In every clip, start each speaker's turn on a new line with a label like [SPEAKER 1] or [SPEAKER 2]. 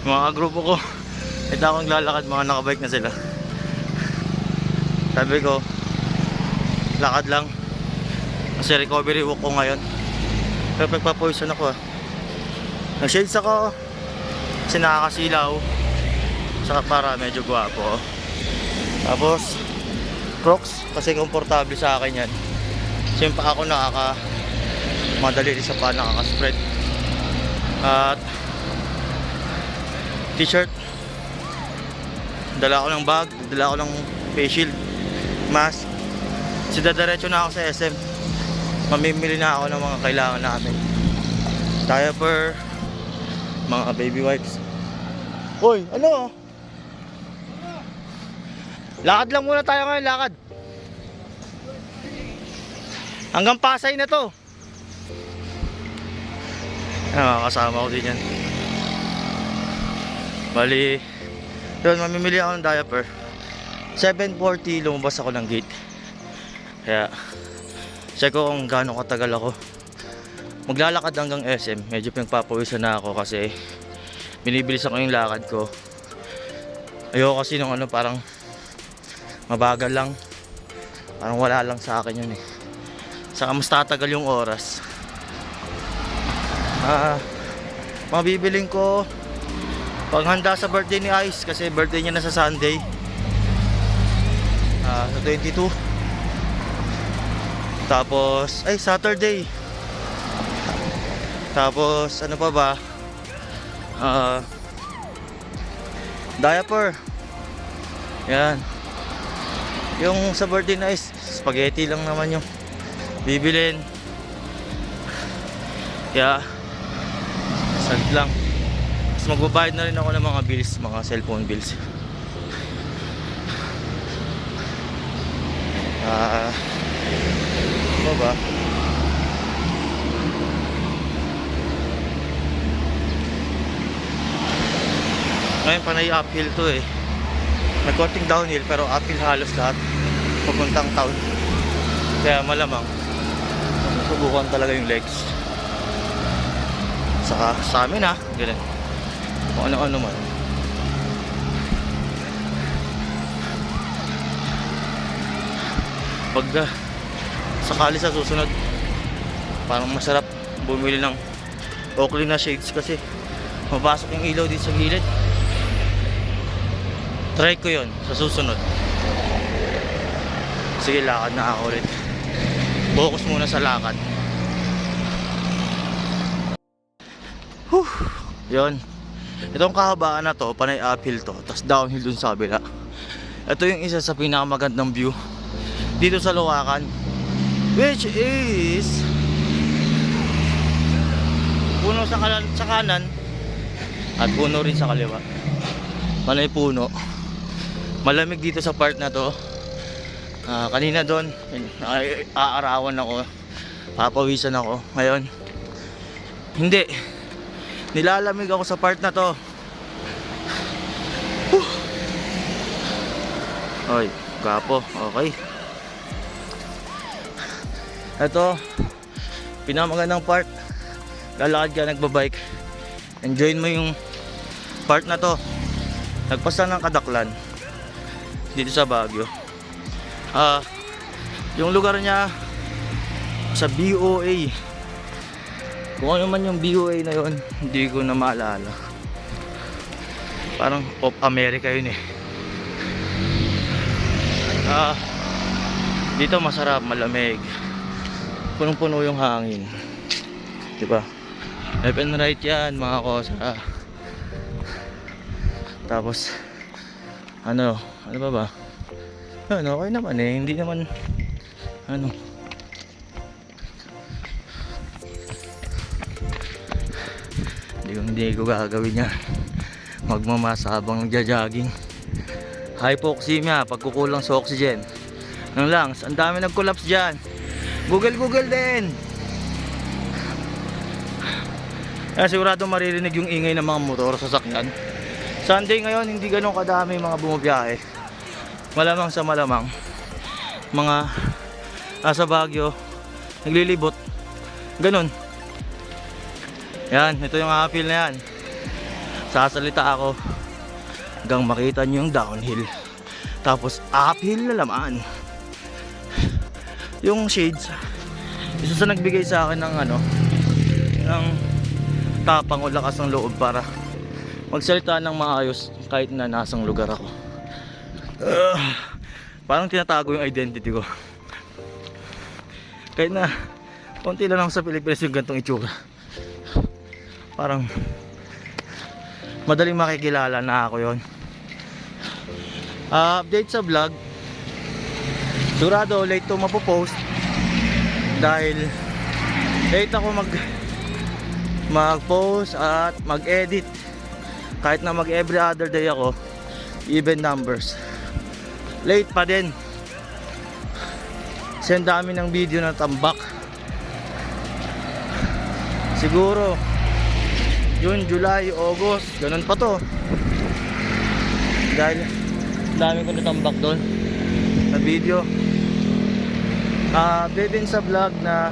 [SPEAKER 1] Mga grupo ko, ito akong lalakad, mga nakabike na sila. Sabi ko, lakad lang kasi recovery walk ko ngayon. Pero pagpapoison ako nag-shades ako kasi nakakasilaw, saka para medyo gwapo. Tapos Crocs kasi komportable sa akin yan. Kasi yung paa ko madali sa paa, nakaka-spread. At t-shirt, dala ko ng bag, dala ko ng face shield, mask. Kasi dadiretso na ako sa SM. Mamimili na ako ng mga kailangan namin. Diaper, mga baby wipes. Hoy, ano? Lakad lang muna tayo ngayon, lakad. Hanggang Pasay na to. Kasama ko din yan. Bali, yun, mamimili ako ng diaper. 7:40 lumabas ako ng gate. Kaya check ko kung gaano katagal ako. Maglalakad hanggang SM. Medyo pinagpapawisan na ako kasi binibilisan ko yung lakad ko. Ayoko kasi nung parang mabagal lang. Parang wala lang sa akin yun eh. Saka mas tatagal yung oras. Mabibiling ko paghanda sa birthday ni Ice kasi birthday niya na sa Sunday. Sa 22. Tapos Saturday. Tapos ano pa ba? Diaper. Yan. Yung sa birthday na Ice, spaghetti lang naman yung bibilin. Kaya saglit lang. Magbabayad na rin ako ng mga bills, mga cellphone bills. Ano ba? Ngayon panay uphill to eh. May konting downhill pero uphill halos lahat papuntang town. Kaya malamang subukan talaga yung legs. Saka sa amin ganun. Kung ano-ano man. Pag sakali sa susunod, parang masarap bumili ng Oakley na shades kasi mapasok yung ilaw dito sa gilid. Try ko yun sa susunod. Sige, lakad na ako ulit. Focus muna sa lakad. Yun. Itong kahabaan na to, panay uphill to, tapos downhill dun sa kabila. Ito yung isa sa pinakamagandang view dito sa Luwakan, which is puno sa kanan at puno rin sa kaliwa. Panay puno. Malamig dito sa part na to. Kanina doon aarawan ako, papawisan ako. Ngayon hindi, nilalamig ako sa part na to. Oy, gapo. Okay. Ito, pinamagandang part. Lalakad ka, nagbabike. Enjoyin mo yung part na to. Nagpasa ng Kadaklan dito sa Baguio. Yung lugar niya sa BOA. Kung ano man yung BOA na yun, hindi ko na maalala. Parang of America yun eh. Dito masarap, malamig. Punong-puno yung hangin. Diba? Left and right yan mga kosa. Tapos ano pa ba? Okay naman eh. Hindi naman hindi ko gagawin yan. Magmamasa habang nagja-jogging. Hypoxemia, pagkukulang sa oxygen ng lungs. Ang dami nag-collapse dyan. Google din. Kaya sigurado maririnig yung ingay ng mga motor sa sasakyan. Sunday ngayon, hindi ganun kadami mga bumabiyahe. Malamang sa malamang mga nasa Baguio naglilibot. Ganun. Yan, ito yung apil na yan. sasalita ako hanggang makita nyo yung downhill. Tapos uphill na laman. Yung shades, isa sa nagbigay sa akin ng ano, ng tapang o lakas ng loob para magsalita ng maayos kahit na nasang lugar ako. Parang tinatago yung identity ko. Kahit na konti lang ako sa Pilipinas yung gantong itsura. Parang madaling makikilala na ako yon. Update sa vlog. Sigurado late to mapopost dahil late ako mag-post at mag-edit. Kahit na mag every other day ako, even numbers, late pa din. Kasi ang dami ng video na tambak. Siguro June, July, August, ganun pa to. Dahil dami ko natambak doon na video. Update din sa vlog na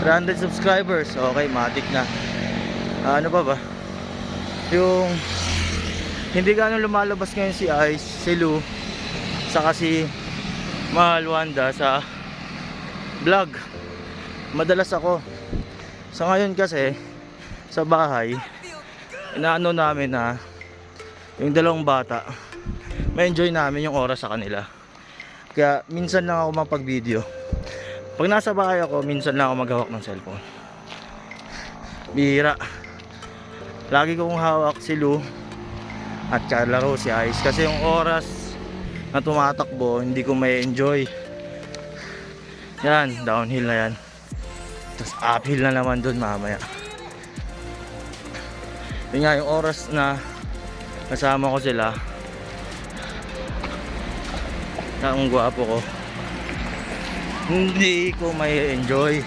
[SPEAKER 1] 300 subscribers. Okay, matik na. Ano ba? Yung hindi gano'ng lumalabas ngayon si Ice, si Lou, saka si Mahal Wanda sa vlog. Madalas ako. Sa ngayon kasi sa bahay, inaano namin na yung dalawang bata, ma-enjoy namin yung oras sa kanila. Kaya minsan lang ako mapag-video. Pag nasa bahay ako, minsan lang ako maghawak ng cellphone. Bihira. Lagi kong hawak si Lou at kalaro si Ice. Kasi yung oras na tumatakbo, hindi ko may enjoy. Yan, downhill na yan. Tapos uphill na naman dun mamaya. Yun nga, yung oras na kasama ko sila, ang gwapo ko, hindi ko may enjoy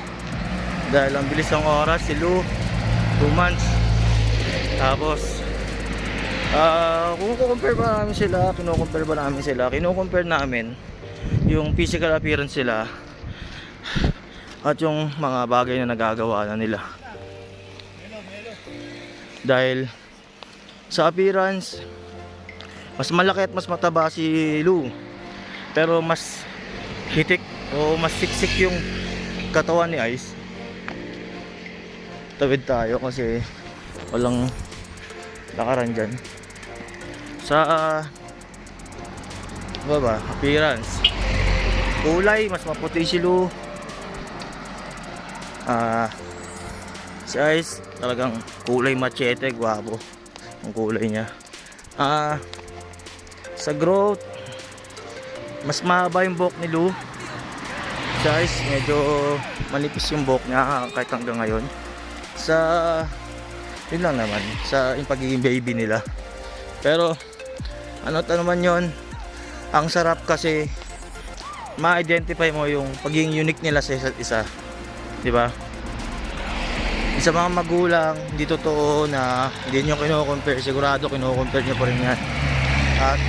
[SPEAKER 1] dahil ang bilis ng oras. Si Lou 2 months. Tapos kino-compare namin yung physical appearance sila at yung mga bagay na nagagawa na nila. Dahil sa appearance, mas malaki at mas mataba si Lou, pero mas hitik o mas siksik yung katawan ni Ice. Tawid tayo kasi walang lakaran dyan. Sa appearance, kulay, mas maputi si Lou. Si Ice talagang kulay machete, gwapo ang kulay niya. Sa growth, mas mahaba yung buhok ni Lou. Guys, medyo manipis yung buhok niya kahit hanggang ngayon. Sa yun lang naman, sa yung pagiging baby nila. Pero ano naman yun, ang sarap kasi ma-identify mo yung pagiging unique nila sa isa't isa, di ba? Sa mga magulang, hindi totoo na hindi nyo kino-compare. Sigurado kino-compare nyo pa rin yan. At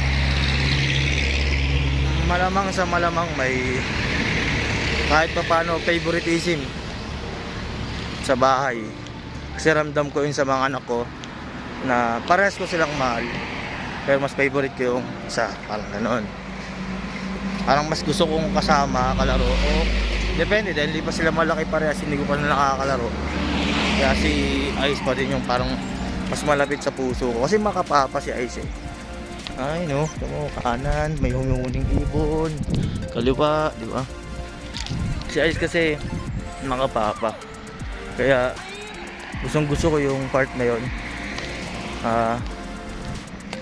[SPEAKER 1] malamang sa malamang may kahit pa paano favoritism sa bahay. Kasi ramdam ko yun sa mga anak ko na parehas ko silang mahal, pero mas favorite ko yung isa, parang ganoon. Parang mas gusto kong kasama, kalaro, o depende dahil hindi pa sila malaki parehas, hindi ko pa na nakakalaro. Kaya si Ice pa din yung parang mas malapit sa puso ko kasi makapapa si Ice eh. Ay no, kanan may humuhuning ibon, kaliwa, di ba? Si Ice kasi makapapa, kaya gustong gusto ko yung part na yon.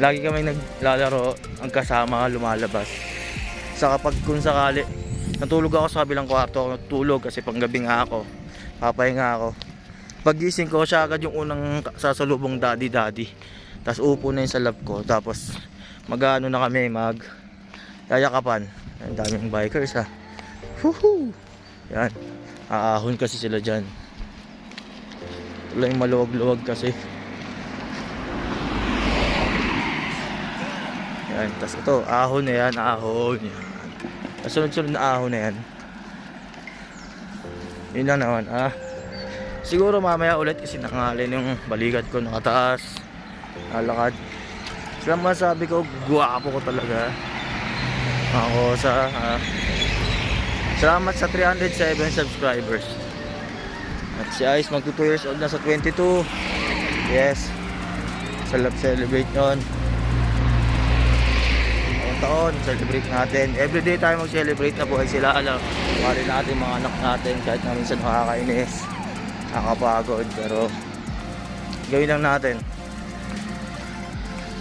[SPEAKER 1] Lagi kami naglalaro, ang kasama lumalabas. Sa kapag kung sakali natulog ako sa kabilang kwarto, ako natulog kasi panggabi nga ako, papahinga ako. Paggising ko, siya agad yung unang sasalubong daddy. Tapos upo na yun sa lap ko, tapos mag-ano na kami, yayakapan. Ang daming bikers ha. Woohoo! Yan, aahon kasi sila dyan. Wala yung maluwag-luwag kasi. Yan, tapos ito, ahon na yan, ahon. Tapos sunod-sunod na ahon na yan. Yun lang naman, siguro mamaya ulit kasi nakangalin yung balikat ko nakataas. lalakad. Sila masabi ko, guwapo ko talaga. Ako sa salamat sa 307 subscribers. At si Ice magto 2 years old na sa 22. Yes. Celebrate yun. Taon, celebrate natin. Everyday tayo mag-celebrate na buhay sila. Alam, mali natin mga anak natin kahit na minsan makakainis, nakakapagod, pero gawin lang natin.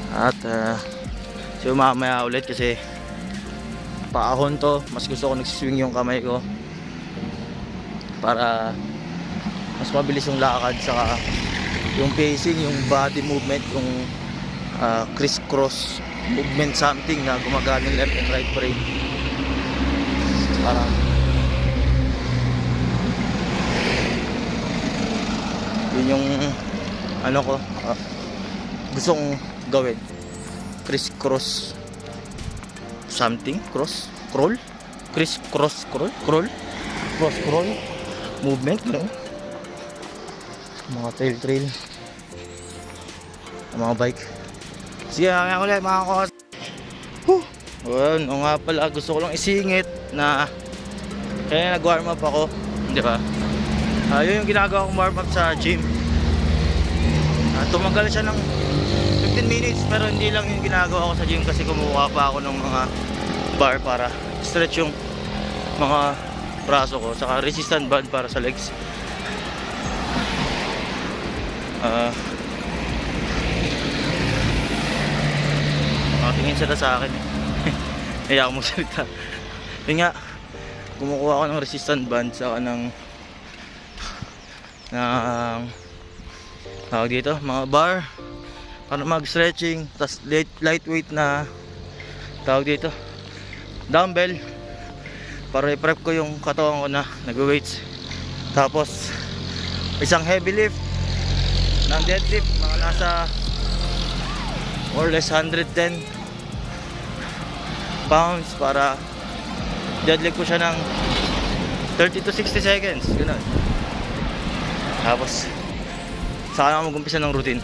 [SPEAKER 1] At so mamaya ulit kasi paahon to, mas gusto ko nagsiswing yung kamay ko para mas mabilis yung lakad, saka yung pacing, yung body movement, yung criss-cross movement, something na gumagana yung left and right brain. Parang yun yung ano ko gusto kong gawin. Criss-cross something, crawl criss-cross crawl cross crawl movement, no? Mga trail mga bike. Sige, hanggang ulit mga kos. O nga pala, gusto ko lang isingit na kaya nag-warm up ako, di ba? Yun yung ginagawa kong warm up sa gym. Tumagal siya ng 15 minutes, pero hindi lang yung ginagawa ko sa gym kasi kumuha pa ako ng mga bar para stretch yung mga braso ko, saka resistant band para sa legs. Tingin sila sa akin eh. Ayaw mo salita. Yun nga, kumukuha ako ng resistant band saka ng tawag dito, mga bar para mag stretching, tas lightweight na tawag dito, dumbbell para i-prep ko yung katawan ko na nag-weights. Tapos isang heavy lift ng deadlift, mga nasa more or less 110 pounds para deadlift ko siya ng 30 to 60 seconds, gano'n. Tapos saka ako mag-umpisa ng routine.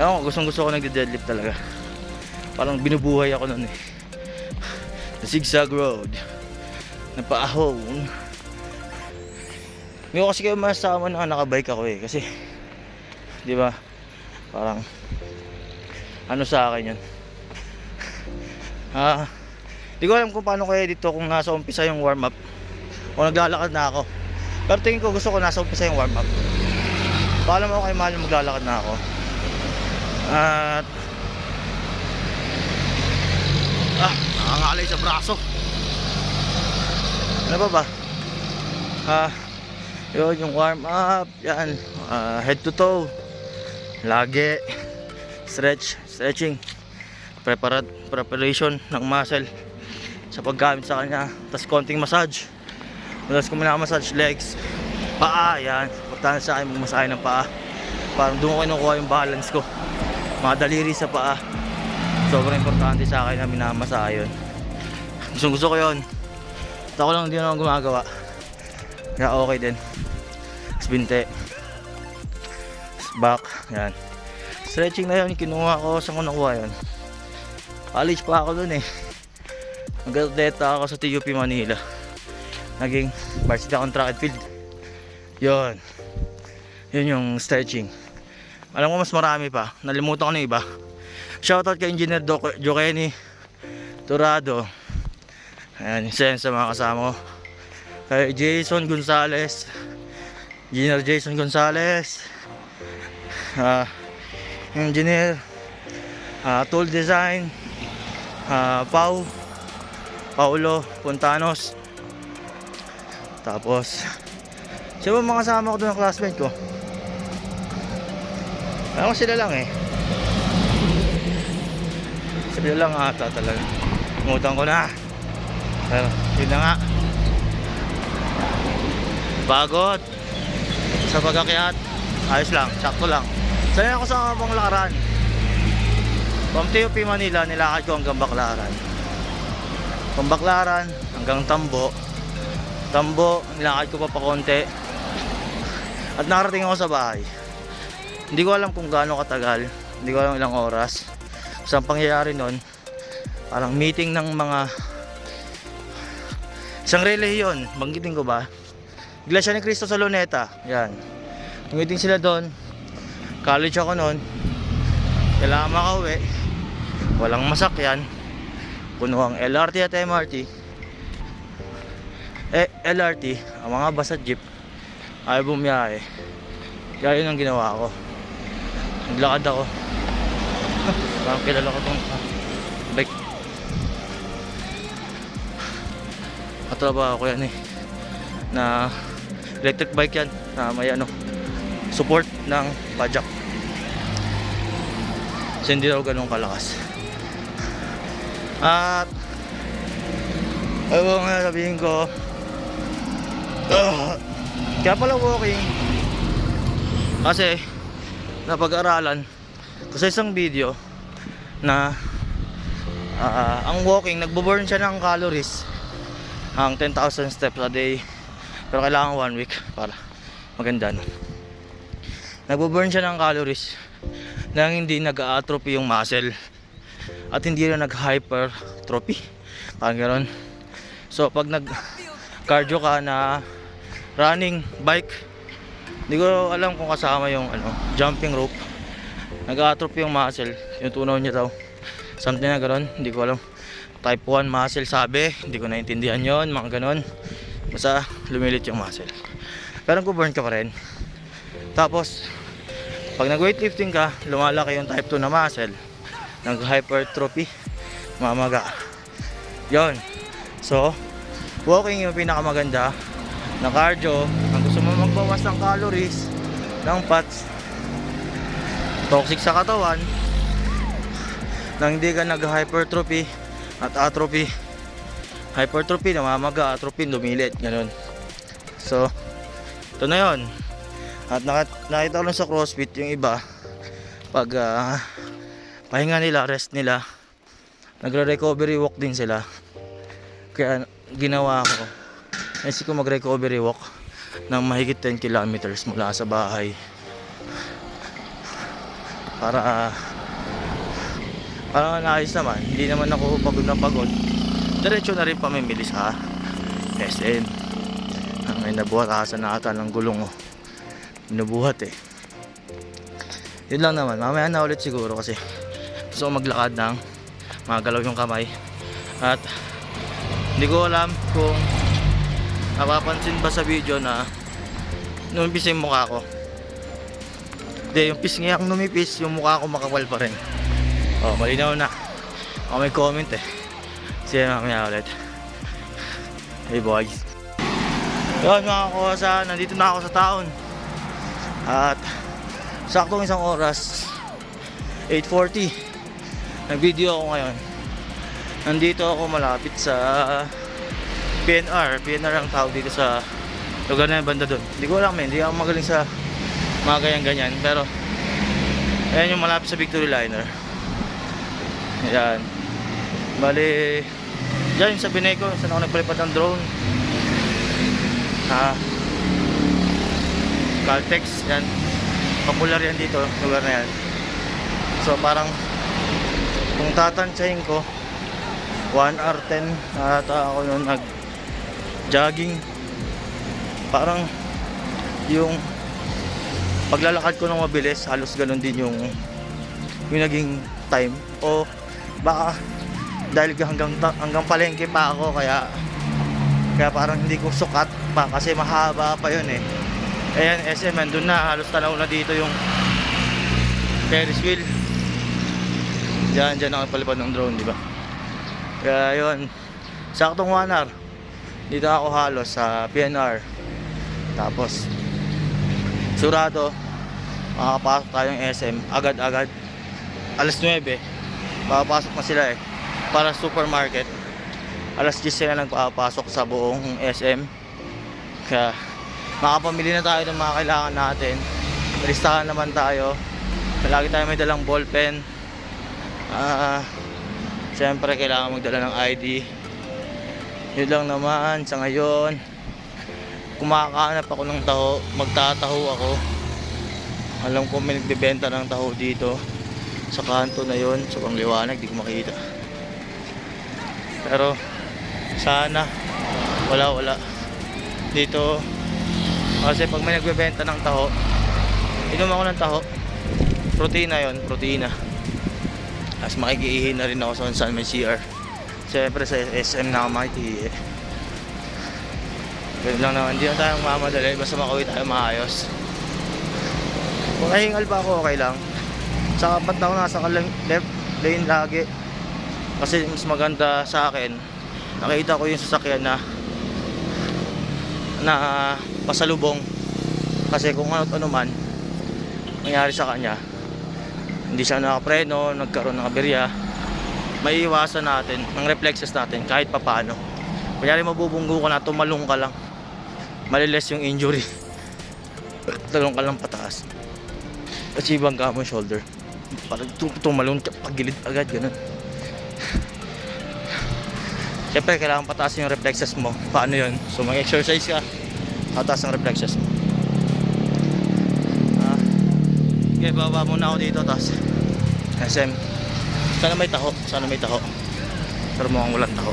[SPEAKER 1] Ewan ko, gusto ko nagde-deadlift talaga. Parang binubuhay ako nun eh. The zigzag road na paahon. Hindi ko kasi kayo masama na nakabike ako eh, kasi di ba parang ano sa akin yun. Di ko alam kung paano kaya dito kung nasa umpisa yung warm up o naglalakad na ako, pero tingin ko gusto ko nasa umpisa yung warm up. Paalam ako kay Mahal, maglalakad na ako. At nakangalay sa braso. Ano ba? Yun yung warm up. Yan, head to toe, lagi stretching, preparation ng muscle sa paggamit sa kanya, tas konting massage. Madalas ko minamassage legs, paa. Yan, importante sa akin magmasahe ng paa, parang doon ko kinukuha yung balance ko, mga daliri sa paa. Sobrang importante sa akin na minamasahe yun. Gusto ko yun. At ako lang hindi naman gumagawa, kaya okay din. Tapos binte, back, yan. Stretching na yun, kinuha ko. Saan ko nakuha yun? College pa ako dun eh. Nag-atleta ako sa TUP Manila. Naging varsity akong track and field. Yun yung stretching. Alam ko mas marami pa, nalimutan ko na iba. Shoutout kay Engineer Jokenny Turado. Ayan, isa sa mga kasama ko. Kay Jason Gonzales, Engineer Jason Gonzales, Engineer Tool Design, Paulo Puntanos. Tapos siya ba mga kasama ko doon ng classmate ko? Alam ko sila lang eh. Sila lang ata talaga. Ngutang ko na. Pero yun na nga. Pagod sa pag-akyat. Ayos lang, sakto lang. Sanay ako sa Baklaran. From TUP Manila, nilakad ko hanggang Baklaran. From Baklaran hanggang Tambo, nilakad ko pa konti. At nakarating ako sa bahay. Hindi ko alam kung gaano katagal, Hindi ko alam ilang oras. So ang pangyayari nun, parang meeting ng mga isang relihiyon, banggitin ko ba? Iglesia ni Cristo sa Luneta. Yan. Meeting sila doon. College ako noon. Kailangan makauwi. Walang masakyan. Puno ang LRT at MRT. LRT, ang mga bus at jeep ay bumiyahe. Kaya yun ang ginawa ko. Naglakad ako. Parang kilala ko itong bike. Katrabaho ko yan na electric bike yan na may support ng pajak. So hindi daw ganun kalakas. At ayaw nga sabihin ko, kaya pala walking kasi napag-aralan ko sa isang video na ang walking nagbo-burn siya ng calories ang 10,000 steps a day, pero kailangan 1 week para maganda nagbo-burn siya ng calories nang hindi nag-atrophy yung muscle at hindi na nag-hypertrophy, parang gano'n. So pag nag-cardio ka na running, bike, hindi ko alam kung kasama yung jumping rope, nag-atrophy yung muscle, yung tunaw niya daw, something na gano'n, hindi ko alam. Type 1 muscle sabi, hindi ko naintindihan yon, mga gano'n. Basta lumilit yung muscle, pero nag-burn ka pa rin. Tapos pag nag-weightlifting ka, lumalaki yung type 2 na muscle, nag-hypertrophy, mamaga yon. So walking yung pinakamaganda na cardio. Ang gusto mo magbawas ng calories, ng fats, toxic sa katawan, nang hindi ka nag-hypertrophy at atrophy. Hypertrophy, namamaga, atrophy, lumilit, ganun. So ito na yun. At nakita ko lang sa CrossFit yung iba, pag pahinga nila, rest nila, nagre-recovery walk din sila. Kaya ginawa ko, naisip ko mag-recovery walk ng mahigit 10 kilometers mula sa bahay para naayos naman, hindi naman ako pagod na pagod. Diretso na rin pamimili sa SM. May nabuhatasan na ata ng gulong binubuhat yun lang naman. Mamaya na ulit siguro kasi gusto ko maglakad ng magalaw yung kamay. At hindi ko alam kung napapansin ba sa video na numipis yung mukha ko. Hindi, yung pisngi ang numipis, yung mukha ko makapal pa rin. Malinaw na. May comment Sige, mamaya ulit. Hey boys, yun mga kusa, nandito na ako sa town. At saktong isang oras, 8:40, nag-video ako ngayon. Nandito ako malapit sa PNR ang tawag dito sa lugar na yung banda doon. Hindi ko alam hindi ako magaling sa mga ganyan-ganyan, pero ayan yung malapit sa Victory Liner. Ayan, bali dyan sa Bineco, saan ako nagpalipad ng drone. Caltex, yan, popular yan dito, lugar na yan. So parang kung tatansyahin ko 1 hour 10 at ako nun nag jogging, parang yung paglalakad ko ng mabilis, halos ganun din yung naging time. O baka dahil hanggang palengke pa ako, kaya parang hindi ko sukat pa kasi mahaba pa yun Ayan, SM, andun na, halos tanaw na dito yung Ferris wheel. Diyan ako palipad ng drone, di ba? Kaya yun, saktong 1 hour dito ako halos sa PNR. Tapos surado, makakapasok tayong SM agad-agad. Alas 9 papasok na sila para supermarket. Alas 10 sila nagpapasok sa buong SM. Kaya makapamili na tayo ng mga kailangan natin. Listahan naman tayo. Lagi tayo may dalang ballpen. Siyempre kailangan magdala ng ID. Yun lang naman sa ngayon. Kumakahanap ako ng taho, magtataho ako. Alam ko may nagbebenta ng taho dito. Sa kanto na yon, sobrang liwanag, di ko makita. Pero sana wala dito. Kasi pag may nagbebenta ng taho, inom ako ng taho. Protina yon, protina. Tapos makikiihin na rin ako sa saan may CR. Siyempre sa SM na ako makikiihi. Ganun lang naman, hindi na tayo mamadali, basta makauwi tayo maayos. Kung nahingal pa ako, okay lang. Sa kapat ako nasa left lane lagi. Kasi mas maganda sa akin, nakita ko yung sasakyan na pasalubong. Kasi kung ano man nangyari sa kanya, hindi siya nakapreno, nagkaroon ng aberya, maiiwasan natin ng reflexes natin kahit papaano. Kunyari mabubunggo ka na, tumalong ka lang, maliles yung injury. Talong ka lang pataas, kasi bangga mo yung shoulder, parang tumalong ka pagilid agad, ganun. Siyempre kailangan pataasin yung reflexes mo. Paano yun? So mag-exercise ka, pataas ang reflexes mo. Okay, baba muna ako dito, tapos SM. Sana may taho, pero mukhang walang taho.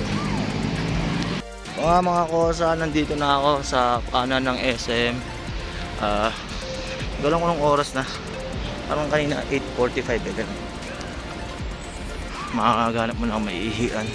[SPEAKER 1] Mga kosa, nandito na ako sa kanan ng SM. Galang ko ng oras na, parang kanina 8:45 eh. Makakaganap mo na ako maiihian.